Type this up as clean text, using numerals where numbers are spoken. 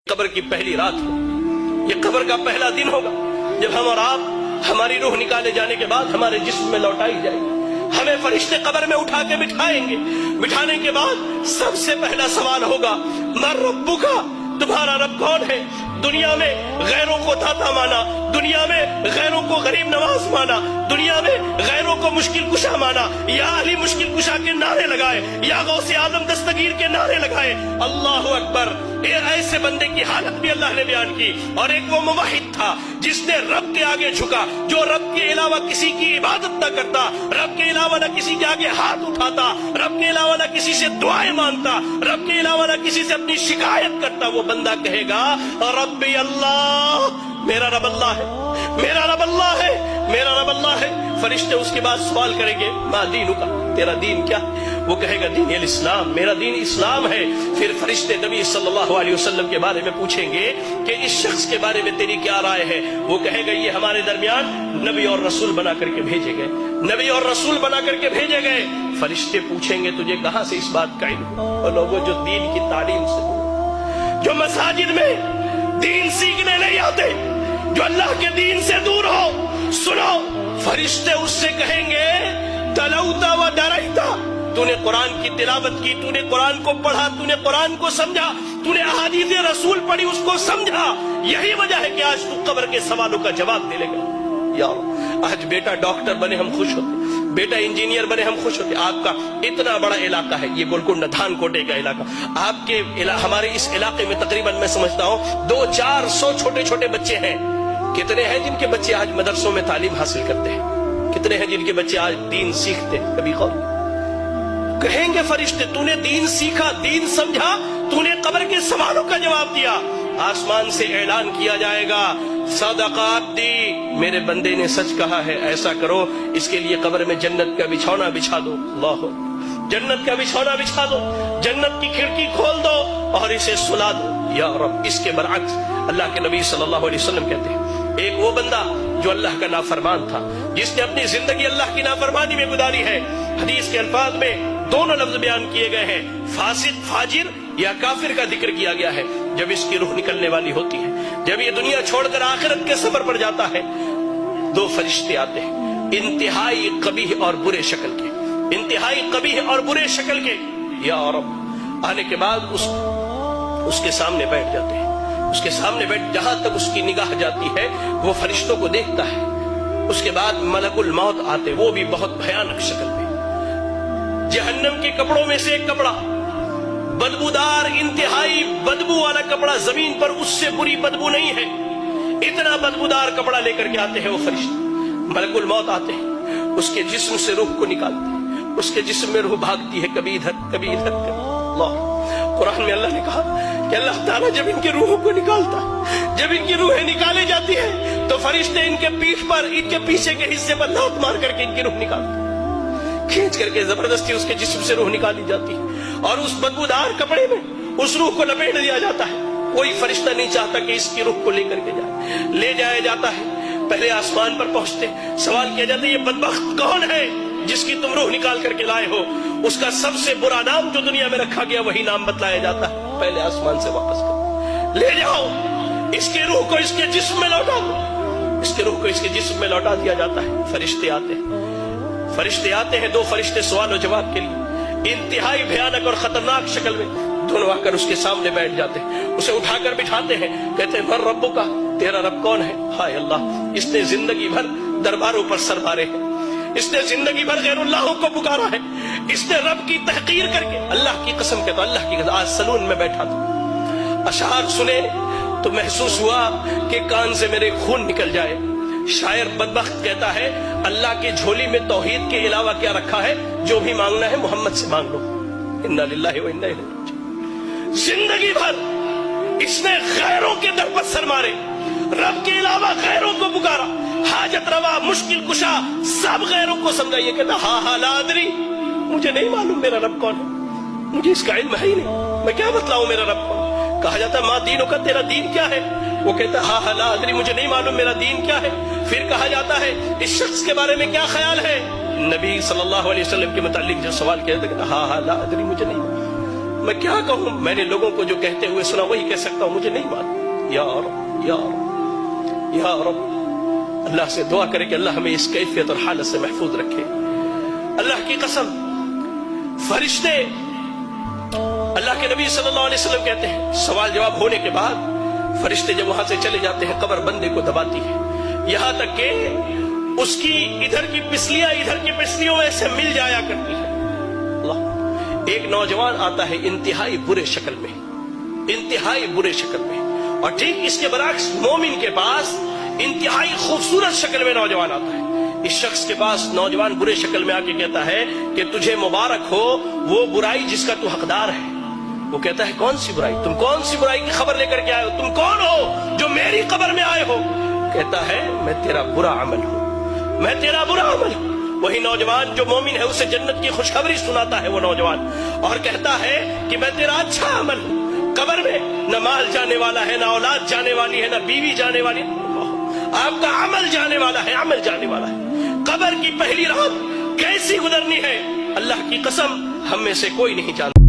कब्र की पहली रात हो, ये कब्र का पहला दिन होगा जब हम और आप हमारी रूह निकाले जाने के बाद हमारे जिस्म में लौटाई जाएगी। हमें फरिश्ते कब्र में उठा के बिठाएंगे। बिठाने के बाद सबसे पहला सवाल होगा, मर रब्बुका, तुम्हारा रब कौन है? दुनिया में गैरों को दाता माना, दुनिया में गैरों को गरीब नवाज माना, दुनिया में गैरों को मुश्किल कुशा माना, या अली मुश्किल कुशा के नारे लगाए, या गौसे आदम दस्तगीर के नारे लगाए। अल्लाह अकबर। ऐसे बंदे की हालत भी अल्लाह ने बयान की। और एक वो मुवाहिद था जिसने रब के आगे झुका, जो रब के अलावा किसी की इबादत न करता, रब के अलावा न किसी के आगे हाथ उठाता, रब के अलावा न किसी से दुआएं मांगता, रब के अलावा न किसी से अपनी शिकायत करता। वो बंदा कहेगा, रब्बी अल्लाह, मेरा रब अल्लाह है, मेरा रब अल्लाह है, मेरा रब अल्लाह है। फरिश्ते उसके बाद सवाल करेंगे, मा दीनुका, तेरा दीन क्या? वो कहेगा, दीन इस्लाम, मेरा दीन इस्लाम है। फिर फरिश्ते नबी सल्लल्लाहु अलैहि वसल्लम के बारे में पूछेंगे कि इस शख्स के बारे में तेरी क्या राय है? वो कहेगा, ये हमारे दरमियान नबी और रसूल बना करके भेजे गए, नबी और रसूल बना करके भेजे गए। फरिश्ते पूछेंगे, तुझे कहां से इस बात का इल्म? और लोगों जो दीन की तालीम से, जो मसाजिद में दीन सीखने नहीं आते, जो अल्लाह के दीन से दूर हो, सुनो, फरिश्ते उससे कहेंगे, तलौता व डरैता, तूने कुरान की तिलावत की, तूने कुरान को पढ़ा, तूने कुरान को समझा, तूने अहादीस रसूल पढ़ी, उसको समझा। यही वजह है कि आज तू कब्र के सवालों का जवाब दे लेगा। यार, आज बेटा डॉक्टर बने हम खुश होते, बेटा इंजीनियर बने हम खुश होते। आपका इतना बड़ा इलाका है, ये गोलकुंडा थानकोटे का इलाका, हमारे इस इलाके में तकरीबन मैं समझता हूँ 200-400 छोटे छोटे बच्चे हैं। कितने हैं जिनके बच्चे आज मदरसों में तालीम हासिल करते हैं? कितने हैं जिनके बच्चे आज दीन सीखते हैं? कभी कहेंगे फरिश्ते, तूने दीन सीखा, दीन समझा, तूने कब्र के सवालों का जवाब दिया। आसमान से ऐलान किया जाएगा, सदका दी, मेरे बंदे ने सच कहा है, ऐसा करो, इसके लिए कब्र में जन्नत का बिछौना बिछा दो। अल्लाह, जन्नत का बिछौना बिछा दो, जन्नत की खिड़की खोल दो और इसे सुला दो। या रब, इसके बरअक्स अल्लाह के नबी सल्लल्लाहु अलैहि वसल्लम कहते हैं, एक वो बंदा जो अल्लाह का नाफरमान था, जिसने अपनी जिंदगी अल्लाह की नाफरमानी में गुजारी है। हदीस के अल्फाज में दोनों लफ्ज बयान किए गए हैं, फासिक, फाजिर या काफिर का जिक्र किया गया है। जब इसकी रूह निकलने वाली होती है, जब ये दुनिया छोड़कर आखिरत के सफर पर जाता है, दो फरिश्ते आते हैं, इंतहाई कबीह और बुरे शक्ल के, इंतहाई कबीह और बुरे शक्ल के। या रब, आने के बाद उसके सामने बैठ जाते हैं। उसके सामने बैठ, जहां तक उसकी निगाह जाती है वो फरिश्तों को देखता है। उसके बाद मलकुल मौत आते, वो भी बहुत भयानक शक्ल में, जहन्नम के कपड़ों में से एक कपड़ा, बदबूदार, इंतहाई बदबू वाला कपड़ा, जमीन पर उससे बुरी बदबू नहीं है, इतना बदबूदार कपड़ा लेकर के आते हैं वो फरिश्ते। मलकुल मौत आते हैं, उसके जिस्म से रूह को निकालते हैं, उसके जिस्म में रूह भागती है, कभी इधर कभी इधर। अल्लाह, कुरान में अल्लाह ने कहा कि अल्लाह ताला जब इनकी रूहों को निकालता है, जब इनकी रूहें निकाली जाती है, तो फरिश्ते इनके पीठ पर, इनके पीछे के हिस्से पर लात मार करके इनकी रूह निकालते हैं, खींच करके जबरदस्ती उसके जिस्म से रूह निकाली जाती है और उस बदबूदार कपड़े में उस रूह को लपेट दिया जाता है। कोई फरिश्ता नहीं चाहता कि इसकी रूह को लेकर के जाए, ले जाया जाता है। पहले आसमान पर पहुंचते सवाल किया जाता है, ये बदबख्त कौन है जिसकी तुम रूह निकाल करके लाए हो? उसका सबसे बुरा नाम जो दुनिया में रखा गया वही नाम बतलाया जाता है। पहले आसमान से वापस करो, ले जाओ इसके रूह को, इसके जिस्म में लौटा दो। इसके रूह को इसके जिस्म में लौटा दिया जाता है। फरिश्ते आते हैं, फरिश्ते आते हैं, दो फरिश्ते सवाल और जवाब के लिए, इंतहाई भयानक और खतरनाक शक्ल में दोनों आकर उसके सामने बैठ जाते हैं, उसे उठाकर बिठाते हैं, कहते हैं, मर रब्बुका, तेरा रब कौन है? हाय अल्लाह, इसने जिंदगी भर दरबारों पर सर मारे हैं, इसने जिंदगी भर गैरुल्लाहों को पुकारा है, इसने रब की तहकीर करके, अल्लाह की कसम कहता, अल्लाह की कसम, आज सलून में बैठा था, अशआर सुने तो महसूस हुआ कि कान से मेरे खून निकल जाए। शायर बदबख्त कहता है, अल्लाह की झोली में तौहीद के अलावा क्या रखा है? जो भी मांगना है मोहम्मद से मांग लो। इन्ना लिल्लाहि व इन्ना इलैहि राजिऊन। जिंदगी भर इसने गैरों के दर पर सर मारे, रब के अलावा गैरों को पुकारा, हाजत रवा, मुश्किल कुशा, सब गैरों को समझाइए। कहता, हा ला अदरी, मुझे नहीं मालूम मेरा रब कौन है, मुझे इसका इल्म है ही नहीं, मैं क्या बतलाऊं मेरा रब कौन? कहा जाता, माँ दीनों का, तेरा दीन क्या है? वो कहता, हा ला अदरी, मुझे नहीं मालूम मेरा दीन क्या है। फिर कहा जाता है, इस शख्स के बारे में क्या ख्याल है? नबी सल्लल्लाहु अलैहि वसल्लम के मुतालिक जो सवाल किया था, हा ला अदरी, मुझे नहीं मालूम। میں کیا کہوں؟ میں نے لوگوں کو جو کہتے ہوئے سنا وہی کہہ سکتا ہوں، مجھے نہیں معلوم۔ یا رب یا رب یا رب، اللہ سے دعا کرے کہ اللہ ہمیں اس کیفیت اور حالت سے محفوظ رکھے۔ اللہ کی قسم، فرشتے، اللہ کے نبی صلی اللہ علیہ وسلم کہتے ہیں سوال جواب ہونے کے بعد فرشتے جب وہاں سے چلے جاتے ہیں قبر بندے کو دباتی ہے، یہاں تک کہ اس کی ادھر کی پسلیاں ادھر کی پسلیوں میں سے مل جایا کرتی ہے۔ اللہ، ایک نوجوان آتا ہے انتہائی برے شکل میں، انتہائی برے شکل میں، اور ٹھیک اس کے برعکس مومن کے پاس انتہائی خوبصورت شکل میں نوجوان آتا ہے۔ اس شخص کے پاس نوجوان برے شکل میں آ کے کہتا ہے کہ تجھے مبارک ہو وہ برائی جس کا تو حقدار ہے۔ وہ کہتا ہے کون سی برائی؟ تم کون سی برائی کی خبر لے کر کے آئے ہو؟ تم کون ہو جو میری قبر میں آئے ہو؟ کہتا ہے میں تیرا برا عمل ہوں، میں تیرا برا عمل ہوں۔ وہی نوجوان جو مومن ہے اسے جنت کی خوشخبری سناتا ہے وہ نوجوان، اور کہتا ہے کہ میں تیرا اچھا عمل ہوں۔ قبر میں نہ مال جانے والا ہے، نہ اولاد جانے والی ہے، نہ بیوی جانے والی ہے، آپ کا عمل جانے والا ہے، عمل جانے والا ہے۔ قبر کی پہلی رات کیسی گزرنی ہے اللہ کی قسم ہم میں سے کوئی نہیں جانتا۔